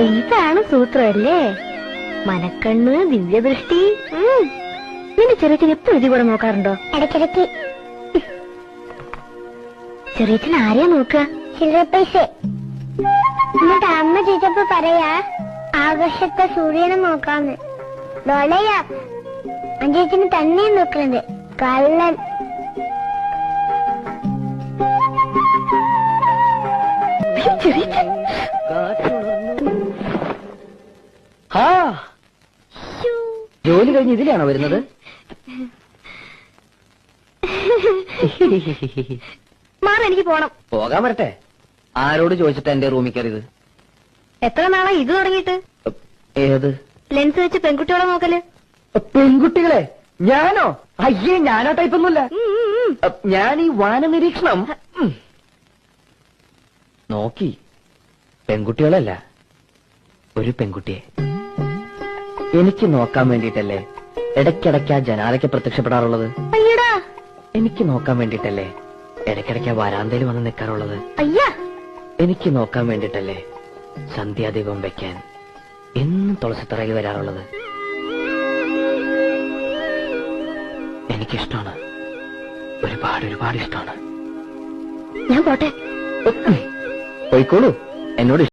ഇതാണ് സൂത്രമല്ലേ? മനക്കണ്ണ്, ദിവ്യദൃഷ്ടി. നിന്റെ ചെറിയച്ഛൻ എപ്പോഴും ഇതി കൂടെ നോക്കാറുണ്ടോ? ഇടയ്ക്കിടയ്ക്ക്. ചെറിയച്ഛൻ ആരെയാ നോക്കുക? ചില്ലറ പൈസ. എന്നിട്ട് അമ്മ ചോദിച്ചപ്പോ പറയാ ആകാശത്തെ സൂര്യനെ നോക്കാന്ന്. ഡോളയാ അഞ്ചേച്ചിന് തന്നെ നോക്കുന്നത്. കള്ളൻ. ജോലി കഴിഞ്ഞ് ഇതിലാണോ വരുന്നത്? എനിക്ക് പോണം. പോകാൻ വരട്ടെ. ആരോട് ചോദിച്ചിട്ടാ എന്റെ റൂമിൽ കയറിയത്? എത്ര നാളാ ഇത് തുടങ്ങിയിട്ട്? ഏത് ലെൻസ് വെച്ച് പെൺകുട്ടികളെ നോക്കല്? പെൺകുട്ടികളെ? ഞാനോ? അയ്യേ, ഞാനോ ടൈപ്പൊന്നുമില്ല. ഞാൻ ഈ വാന നിരീക്ഷണം നോക്കി. പെൺകുട്ടികളല്ല, ഒരു പെൺകുട്ടിയെ. എനിക്ക് നോക്കാൻ വേണ്ടിയിട്ടല്ലേ ഇടയ്ക്കിടയ്ക്ക് ആ ജനാലയ്ക്ക് പ്രത്യക്ഷപ്പെടാറുള്ളത്? അയ്യടാ. എനിക്ക് നോക്കാൻ വേണ്ടിയിട്ടല്ലേ ഇടയ്ക്കിടയ്ക്ക് വരാന്തയിൽ വന്ന് നിൽക്കാറുള്ളത്? അയ്യാ. എനിക്ക് നോക്കാൻ വേണ്ടിയിട്ടല്ലേ സന്ധ്യാദീപം വെക്കാൻ എന്നും തുളസിത്തറയിൽ വരാറുള്ളത്? എനിക്കിഷ്ടമാണ്, ഒരുപാട് ഒരുപാട് ഇഷ്ടമാണ്. ഞാൻ പോട്ടെ. പോയിക്കോളൂ, എന്നോട്